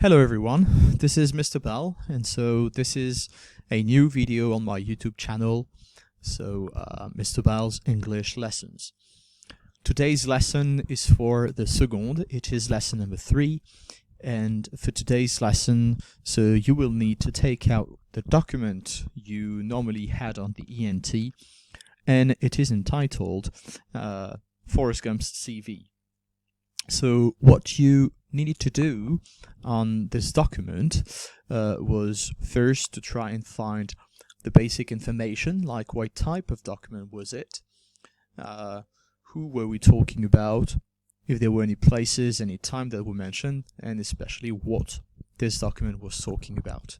Hello everyone, this is Mr. BAL, and so this is a new video on my YouTube channel, Mr. BAL's English Lessons. Today's lesson is for the second, it is lesson number 3, and for today's lesson, so you will need to take out the document you normally had on the ENT, and it is entitled Forrest Gump's CV. So what you needed to do on this document was first to try and find the basic information, like what type of document was it, who were we talking about, if there were any places, any time that were mentioned, and especially what this document was talking about.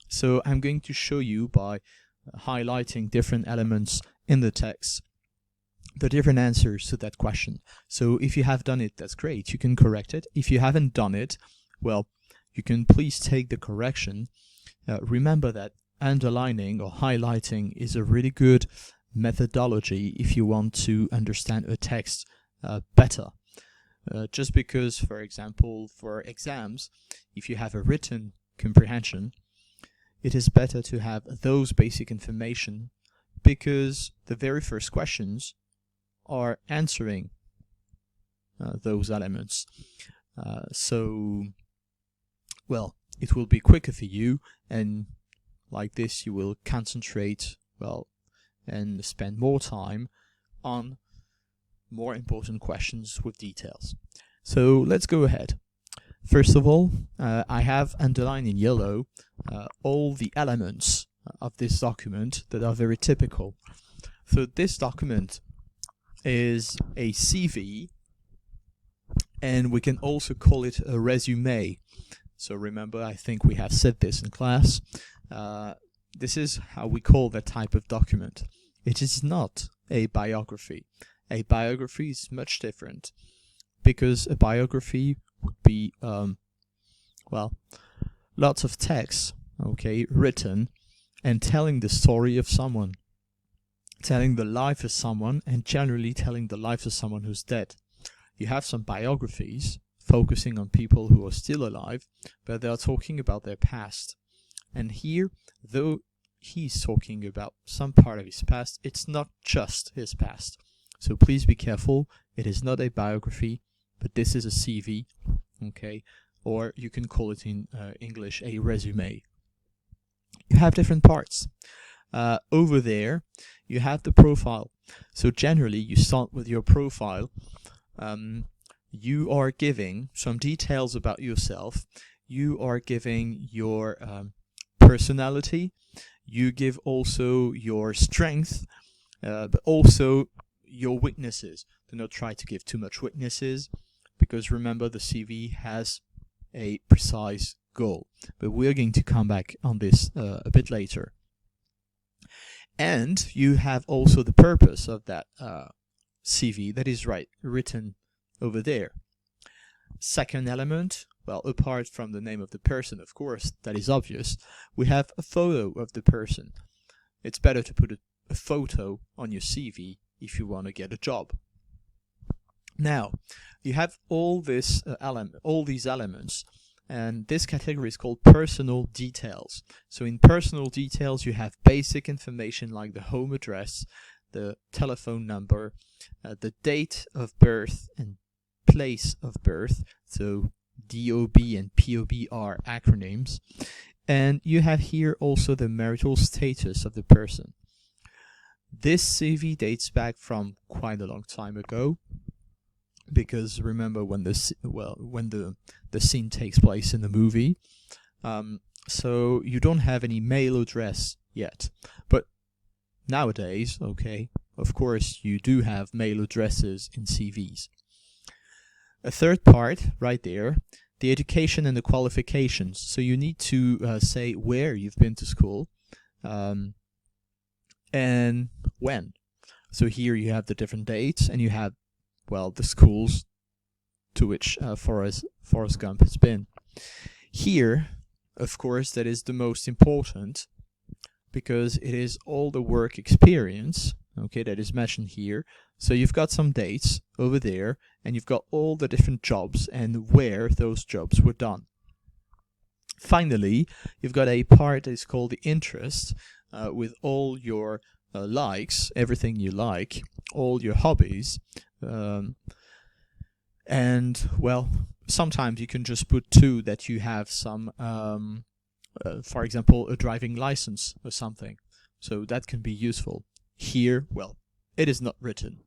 So I'm going to show you by highlighting different elements in the text the different answers to that question. So if you have done it, that's great, you can correct it. If you haven't done it, well, you can please take the correction. Remember that underlining or highlighting is a really good methodology if you want to understand a text better. Just because, for example, for exams, if you have a written comprehension, it is better to have those basic information because the very first questions are answering those elements. Well, it will be quicker for you, and like this you will concentrate, well, and spend more time on more important questions with details. So let's go ahead. First of all, I have underlined in yellow all the elements of this document that are very typical. So this document is a CV, and we can also call it a resume. So remember, I think we have said this in class. This is how we call that type of document. It is not a biography. A biography is much different, because a biography would be, well, lots of text, okay, written and telling the story of someone, telling the life of someone, and generally telling the life of someone who's dead. You have some biographies focusing on people who are still alive, but they are talking about their past. And here, though he's talking about some part of his past, it's not just his past. So please be careful, it is not a biography, but this is a CV, okay? Or you can call it in English a resume. You have different parts. Over there, you have the profile. So generally, you start with your profile. You are giving some details about yourself. You are giving your personality. You give also your strength, but also your weaknesses. Do not try to give too much weaknesses, because remember, the CV has a precise goal. But we're going to come back on this a bit later. And you have also the purpose of that CV that is written over there. Second element, well, apart from the name of the person, of course, that is obvious, we have a photo of the person. It's better to put a photo on your CV if you want to get a job. Now, you have all these elements, and this category is called personal details. So in personal details, you have basic information like the home address, the telephone number, the date of birth and place of birth. So DOB and POB are acronyms. And you have here also the marital status of the person. This CV dates back from quite a long time ago, because remember when the scene takes place in the movie, so you don't have any mail address yet. But nowadays, okay, of course you do have mail addresses in CVs. A third part right there, the education and the qualifications. So you need to say where you've been to school and when. So here you have the different dates, and you have, well, the schools to which Forrest Gump has been. Here, of course, that is the most important, because it is all the work experience, okay, that is mentioned here. So you've got some dates over there, and you've got all the different jobs and where those jobs were done. Finally, you've got a part that is called the interest, with all your likes, everything you like, all your hobbies, and well, sometimes you can just put 2 that you have some, for example, a driving license or something. So that can be useful. Here, well, it is not written.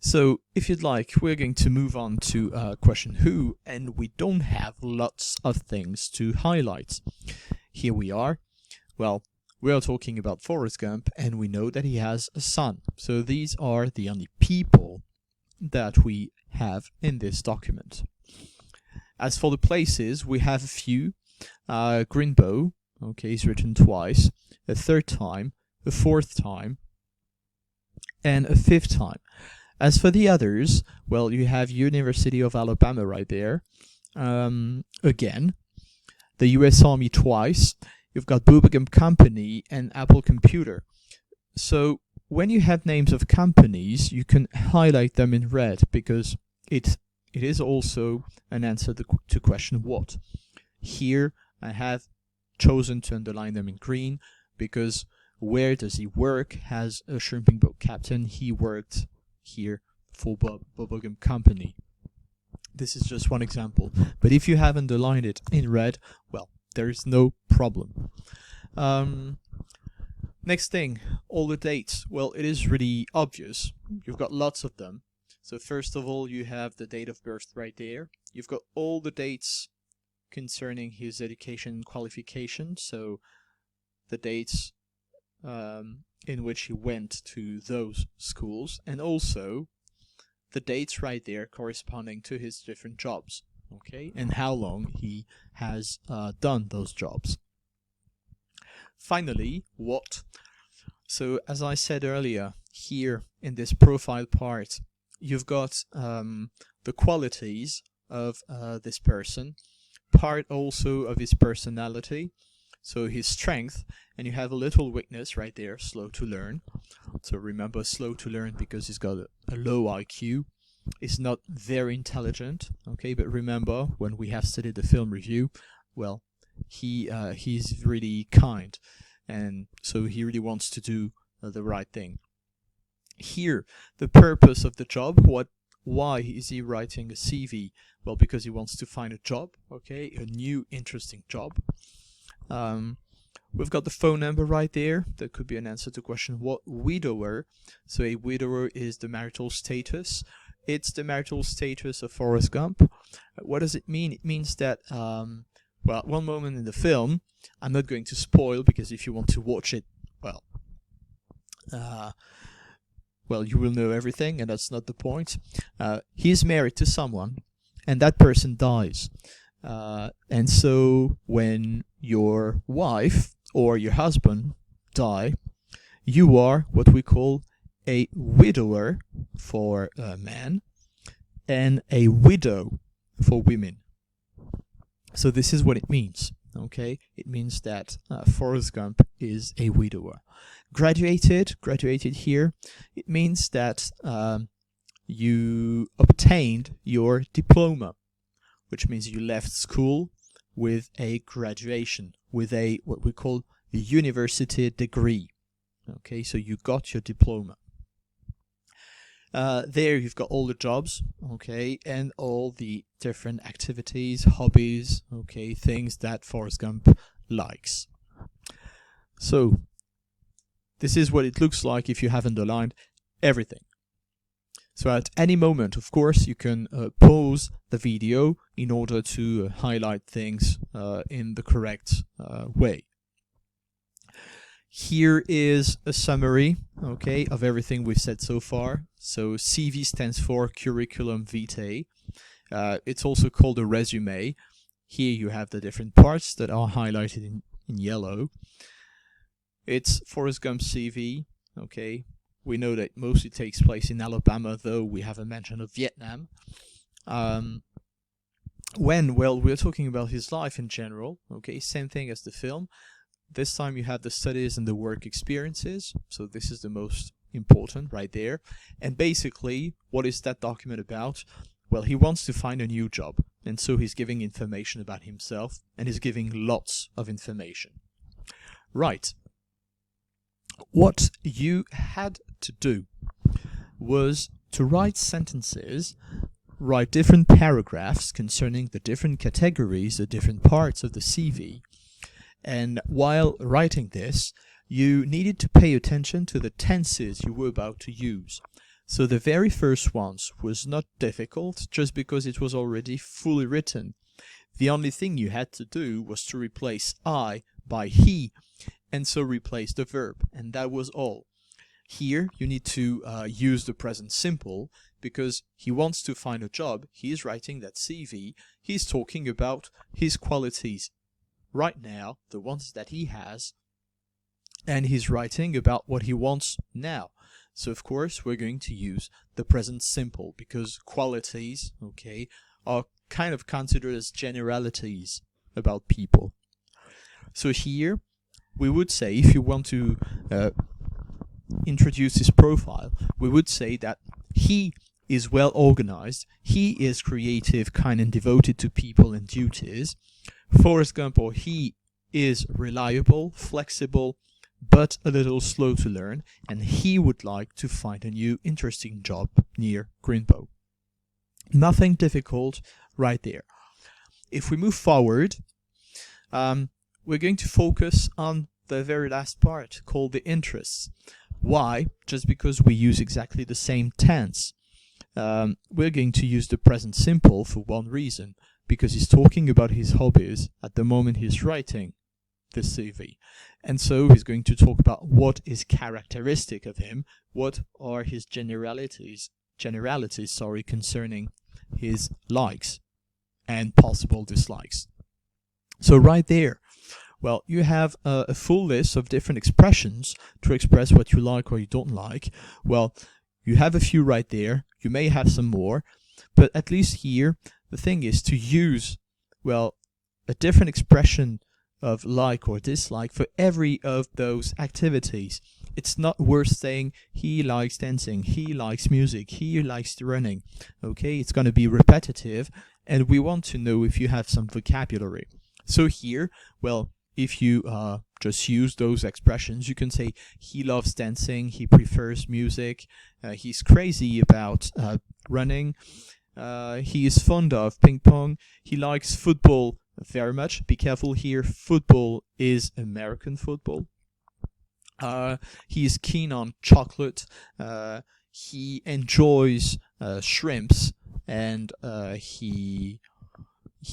So if you'd like, we're going to move on to question who, and we don't have lots of things to highlight. Here we are. Well, we are talking about Forrest Gump, and we know that he has a son. So these are the only people that we have in this document. As for the places, we have a few. Greenbow, okay, is written twice, a 3rd time, a 4th time, and a 5th time. As for the others, well, you have University of Alabama right there. Again, the US Army twice. You've got Gump Company and Apple Computer. So when you have names of companies, you can highlight them in red because it is also an answer to question what. Here I have chosen to underline them in green because where does he work has a shrimping boat captain. He worked here for Gump Company. This is just one example, but if you have underlined it in red, well, there is no problem. Next thing, all the dates. Well, it is really obvious. You've got lots of them. So first of all, you have the date of birth right there. You've got all the dates concerning his education and qualifications, so the dates in which he went to those schools, and also the dates right there corresponding to his different jobs, okay, and how long he has done those jobs. Finally, what? So as I said earlier, here in this profile part, you've got the qualities of this person, part also of his personality, so his strength, and you have a little weakness right there, slow to learn. So remember, slow to learn because he's got a low IQ. He's not very intelligent, okay, but remember, when we have studied the film review, well, he's really kind, and so he really wants to do the right thing. Here, the purpose of the job, why is he writing a CV? Well, because he wants to find a job, okay, a new interesting job. We've got the phone number right there. That could be an answer to question what widower. So a widower is the marital status. It's the marital status of Forrest Gump. What does it mean? It means that, well, at one moment in the film, I'm not going to spoil because if you want to watch it, well, you will know everything, and that's not the point. He's married to someone, and that person dies. And so when your wife or your husband die, you are what we call a widower for men and a widow for women. So this is what it means, okay? It means that Forrest Gump is a widower. Graduated here, it means that you obtained your diploma, which means you left school with a graduation, with a what we call a university degree. Okay, so you got your diploma. There you've got all the jobs, okay, and all the different activities, hobbies, okay, things that Forrest Gump likes. So this is what it looks like if you have underlined everything. So at any moment, of course, you can pause the video in order to highlight things in the correct way. Here is a summary, okay, of everything we've said so far. So CV stands for Curriculum Vitae. It's also called a resume. Here you have the different parts that are highlighted in yellow. It's Forrest Gump's CV, okay. We know that mostly takes place in Alabama, though we have a mention of Vietnam. Well, we're talking about his life in general, okay, same thing as the film. This time you have the studies and the work experiences, so this is the most important right there. And basically, what is that document about? Well, he wants to find a new job, and so he's giving information about himself, and he's giving lots of information. Right. What you had to do was to write sentences, write different paragraphs concerning the different categories, the different parts of the CV, and while writing this, you needed to pay attention to the tenses you were about to use. So the very first ones was not difficult just because it was already fully written. The only thing you had to do was to replace I by he, and so replace the verb, and that was all. Here you need to use the present simple because he wants to find a job, he is writing that CV, he's talking about his qualities right now, the ones that he has, and he's writing about what he wants now. So of course we're going to use the present simple because qualities, okay, are kind of considered as generalities about people. So here we would say, if you want to introduce his profile, we would say that he is well organized, he is creative, kind and devoted to people and duties. Forrest Gump, or he is reliable, flexible, but a little slow to learn, and he would like to find a new interesting job near Greenbow. Nothing difficult right there. If we move forward, we're going to focus on the very last part called the interests. Why? Just because we use exactly the same tense. We're going to use the present simple for one reason, because he's talking about his hobbies at the moment he's writing the CV. And so he's going to talk about what is characteristic of him, what are his generalities concerning his likes and possible dislikes. So right there, well, you have a full list of different expressions to express what you like or you don't like. Well, you have a few right there. You may have some more, but at least here, the thing is to use, well, a different expression of like or dislike for every of those activities. It's not worth saying he likes dancing, he likes music, he likes running. Okay, it's going to be repetitive, and we want to know if you have some vocabulary. So here, well, if you just use those expressions, you can say he loves dancing, he prefers music, he's crazy about running, he is fond of ping pong, he likes football very much. Be careful here, football is American football. He is keen on chocolate, he enjoys shrimps, and he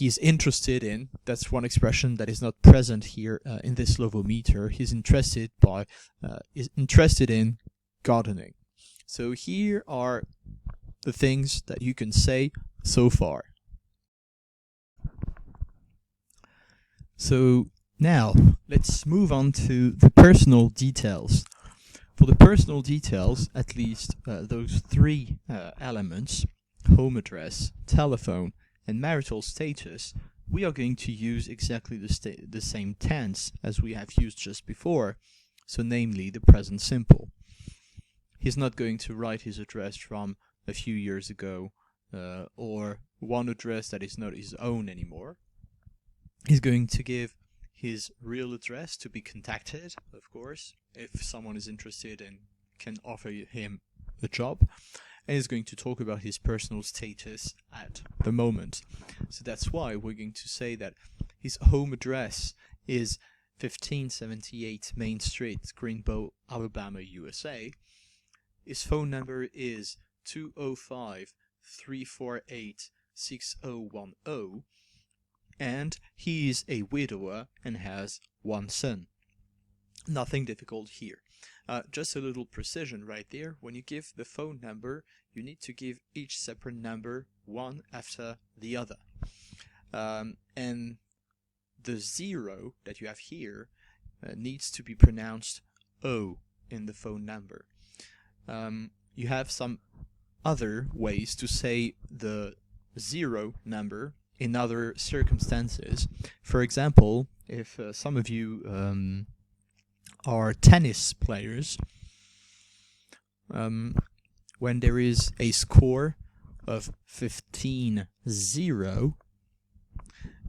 is interested in, that's one expression that is not present here in this Slovometer, he's interested in gardening. So here are the things that you can say so far. So now let's move on to the personal details. For the personal details, at least those three elements, home address, telephone, and marital status, we are going to use exactly the same tense as we have used just before, so namely the present simple. He's not going to write his address from a few years ago or one address that is not his own anymore. He's going to give his real address to be contacted, of course, if someone is interested and can offer him a job. And he's going to talk about his personal status at the moment. So that's why we're going to say that his home address is 1578 Main Street, Greenbow, Alabama, USA. His phone number is 205-348-6010. And he is a widower and has one son. Nothing difficult here. Just a little precision right there. When you give the phone number, you need to give each separate number one after the other. And the 0 that you have here needs to be pronounced O in the phone number. You have some other ways to say the 0 number in other circumstances. For example, if some of you are tennis players, when there is a score of 15, 0,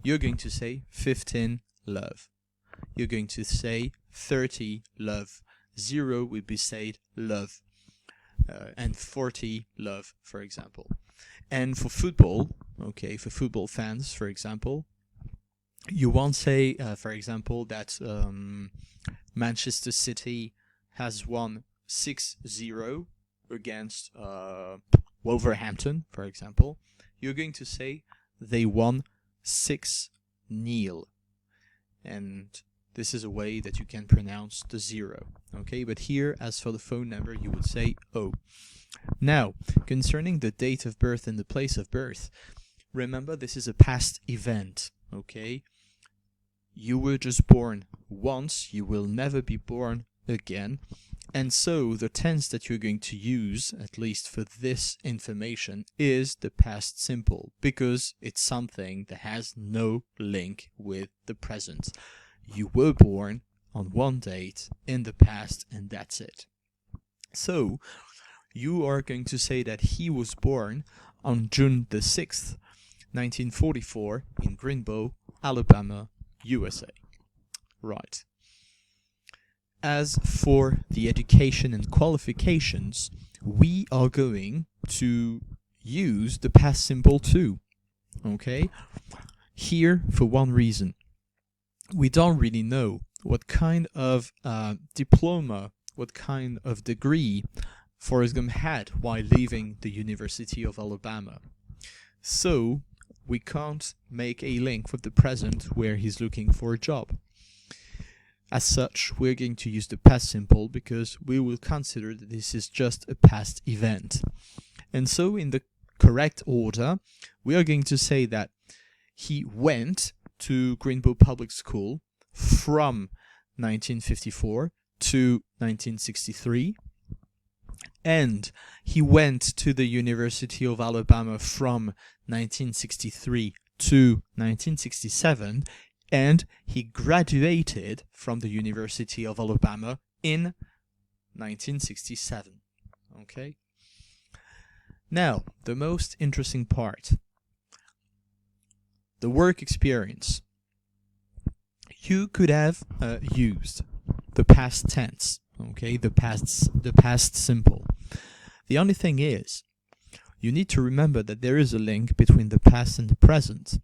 you're going to say 15, love. You're going to say 30, love. 0 would be said, love. And 40, love, for example. And for football, okay, for football fans, for example, you won't say, for example, that Manchester City has won 6-0 against Wolverhampton, for example. You're going to say they won 6-0. And this is a way that you can pronounce the 0. Okay, but here, as for the phone number, you would say O. Now, concerning the date of birth and the place of birth, remember this is a past event, okay? You were just born once, you will never be born again, and so the tense that you're going to use, at least for this information, is the past simple, because it's something that has no link with the present. You were born on one date in the past, and that's it. So, you are going to say that he was born on June the 6th, 1944 in Greenbow, Alabama, USA. Right. As for the education and qualifications, we are going to use the past simple too. Okay? Here, for one reason. We don't really know what kind of diploma, what kind of degree Forrest Gump had while leaving the University of Alabama. So, we can't make a link with the present where he's looking for a job. As such, we're going to use the past simple because we will consider that this is just a past event. And so, in the correct order, we are going to say that he went to Greenbow Public School from 1954 to 1963. And he went to the University of Alabama from 1963 to 1967, and he graduated from the University of Alabama in 1967. Okay? Now, the most interesting part. The work experience. You could have used the past tense. Okay, the past simple. The only thing is, you need to remember that there is a link between the past and the present.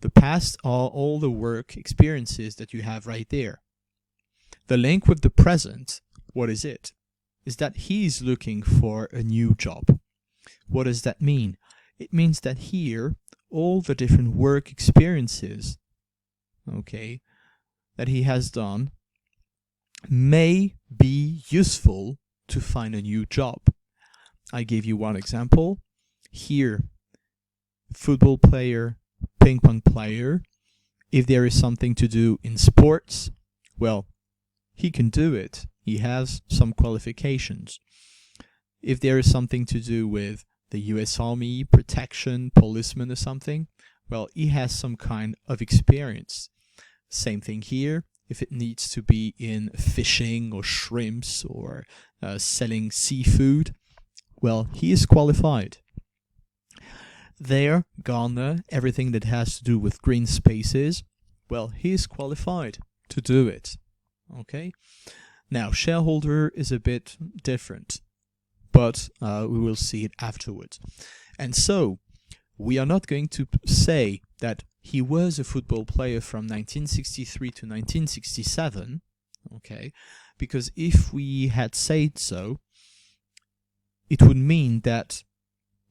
The past are all the work experiences that you have right there. The link with the present, what is it? Is that he's looking for a new job. What does that mean? It means that here, all the different work experiences, okay, that he has done may be useful to find a new job. I gave you one example. Here, football player, ping pong player. If there is something to do in sports, well, he can do it. He has some qualifications. If there is something to do with the US Army, protection, policeman or something, well, he has some kind of experience. Same thing here. If it needs to be in fishing or shrimps or selling seafood, well, he is qualified. There, gardener, everything that has to do with green spaces, well, he is qualified to do it. Okay? Now, shareholder is a bit different, but we will see it afterwards. And so, we are not going to say that he was a football player from 1963 to 1967, okay? Because if we had said so, it would mean that,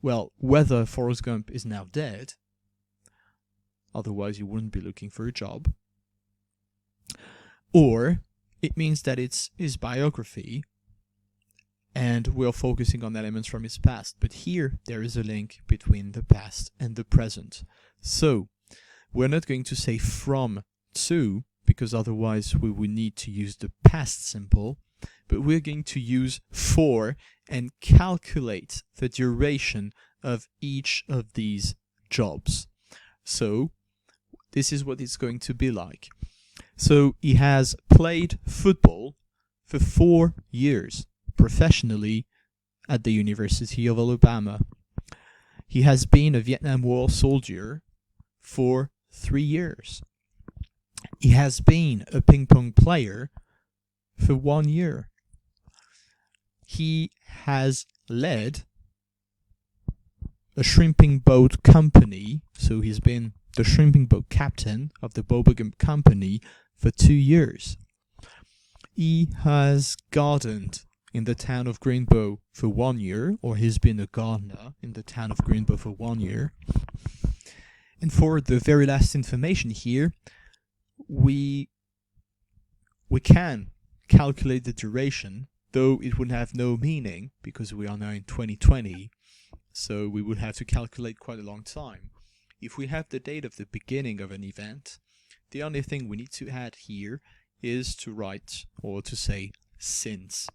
well, whether Forrest Gump is now dead, otherwise you wouldn't be looking for a job, or it means that it's his biography, and we're focusing on elements from his past. But here, there is a link between the past and the present. So, we're not going to say from to, because otherwise we would need to use the past simple, but we're going to use for and calculate the duration of each of these jobs. So, this is what it's going to be like. So, he has played football for 4 years professionally at the University of Alabama. he has been a Vietnam War soldier for 3 years. He has been a ping pong player for 1 year. He has led a shrimping boat company, so he's been the shrimping boat captain of the Forrest Gump company for 2 years. He has gardened in the town of Greenbow for 1 year, or he's been a gardener in the town of Greenbow for 1 year. And for the very last information here, we can calculate the duration, though it would have no meaning because we are now in 2020, so we would have to calculate quite a long time. If we have the date of the beginning of an event, the only thing we need to add here is to write or to say since.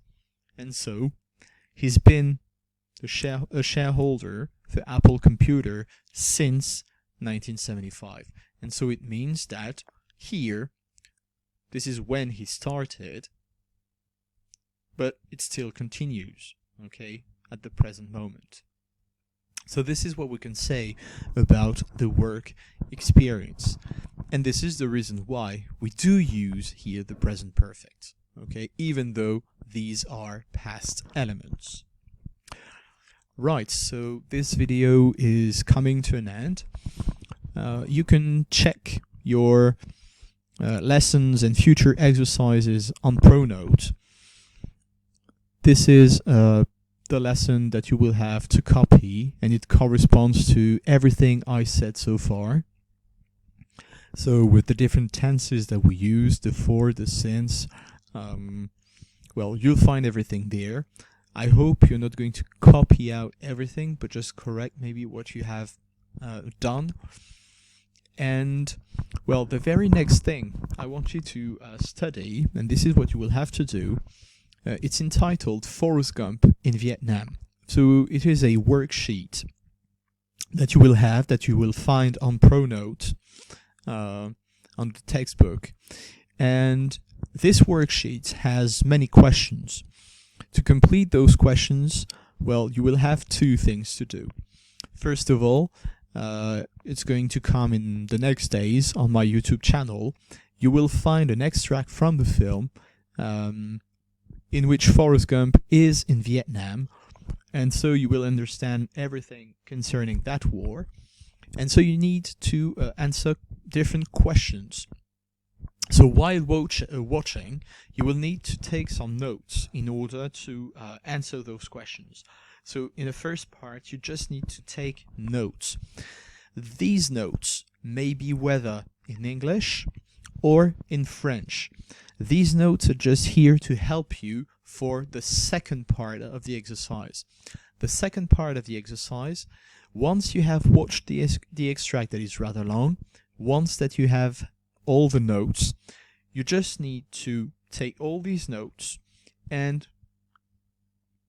And so he's been a shareholder for Apple Computer since 1975. And so it means that here, this is when he started, but it still continues, okay, at the present moment. So this is what we can say about the work experience. And this is the reason why we do use here the present perfect, okay, even though these are past elements. Right, so this video is coming to an end. You can check your lessons and future exercises on Pronote. This is the lesson that you will have to copy, and it corresponds to everything I said so far. So with the different tenses that we use, the for, the since, well, you'll find everything there. I hope you're not going to copy out everything, but just correct maybe what you have done. And, well, the very next thing I want you to study, and this is what you will have to do, it's entitled Forrest Gump in Vietnam. So it is a worksheet that you will have, that you will find on Pronote, on the textbook. And this worksheet has many questions. To complete those questions, well, you will have two things to do. First of all, it's going to come in the next days on my YouTube channel. You will find an extract from the film in which Forrest Gump is in Vietnam, and so you will understand everything concerning that war. And so you need to answer different questions. So while watching, you will need to take some notes in order to answer those questions. So in the first part, you just need to take notes. These notes may be whether in English or in French. These notes are just here to help you for the second part of the exercise. The second part of the exercise, once you have watched the extract that is rather long, once that you have all the notes, you just need to take all these notes and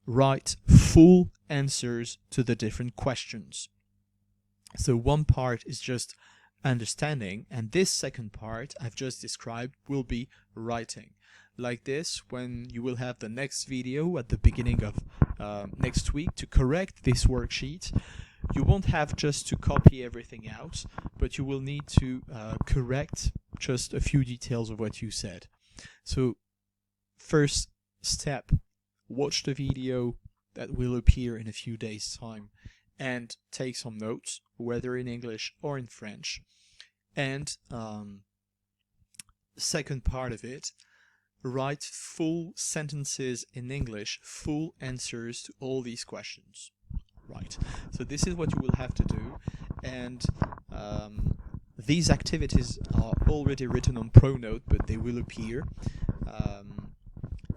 write full answers to the different questions. So one part is just understanding, and this second part I've just described will be writing. Like this, when you will have the next video at the beginning of next week to correct this worksheet, you won't have just to copy everything out, but you will need to correct just a few details of what you said. So first step, watch the video that will appear in a few days' time and take some notes, whether in English or in French. And second part of it, write full sentences in English, full answers to all these questions. Right, so this is what you will have to do, and these activities are already written on Pronote, but they will appear,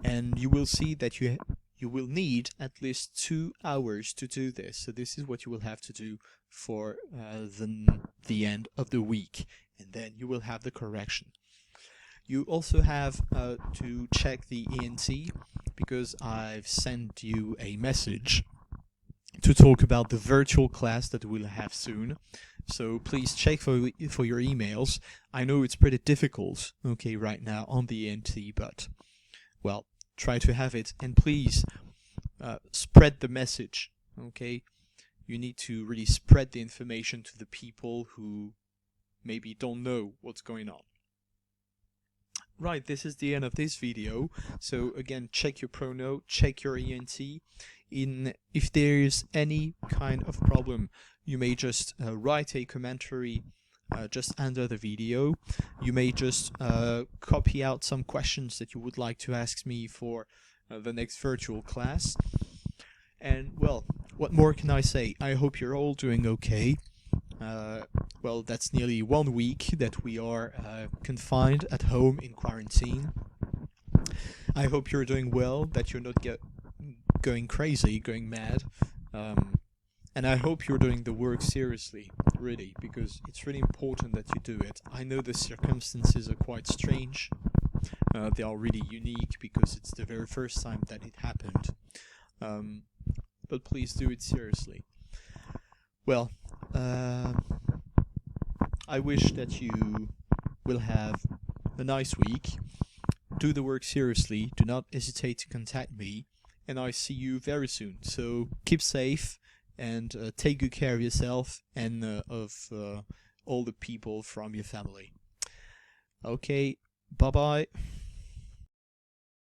and you will see that you will need at least 2 hours to do this. So this is what you will have to do for the end of the week, and then you will have the correction. You also have to check the ENT, because I've sent you a message to talk about the virtual class that we'll have soon. So please check for your emails. I know it's pretty difficult, okay, right now on the ENT, but, well, try to have it, and please spread the message, okay? you need to really spread the information to the people who maybe don't know what's going on. Right, this is the end of this video. So again, check your Pronote, check your ENT. If there's any kind of problem, you may just write a commentary just under the video. You may just copy out some questions that you would like to ask me for the next virtual class. And well, what more can I say? I hope you're all doing okay. Well, that's nearly 1 week that we are confined at home in quarantine. I hope you're doing well, that you're not going crazy, going mad. And I hope you're doing the work seriously, really, because it's really important that you do it. I know the circumstances are quite strange. They are really unique because it's the very first time that it happened. But please do it seriously. Well, I wish that you will have a nice week. Do the work seriously. Do not hesitate to contact me. And I see you very soon. So keep safe and take good care of yourself and of all the people from your family. Okay, bye-bye.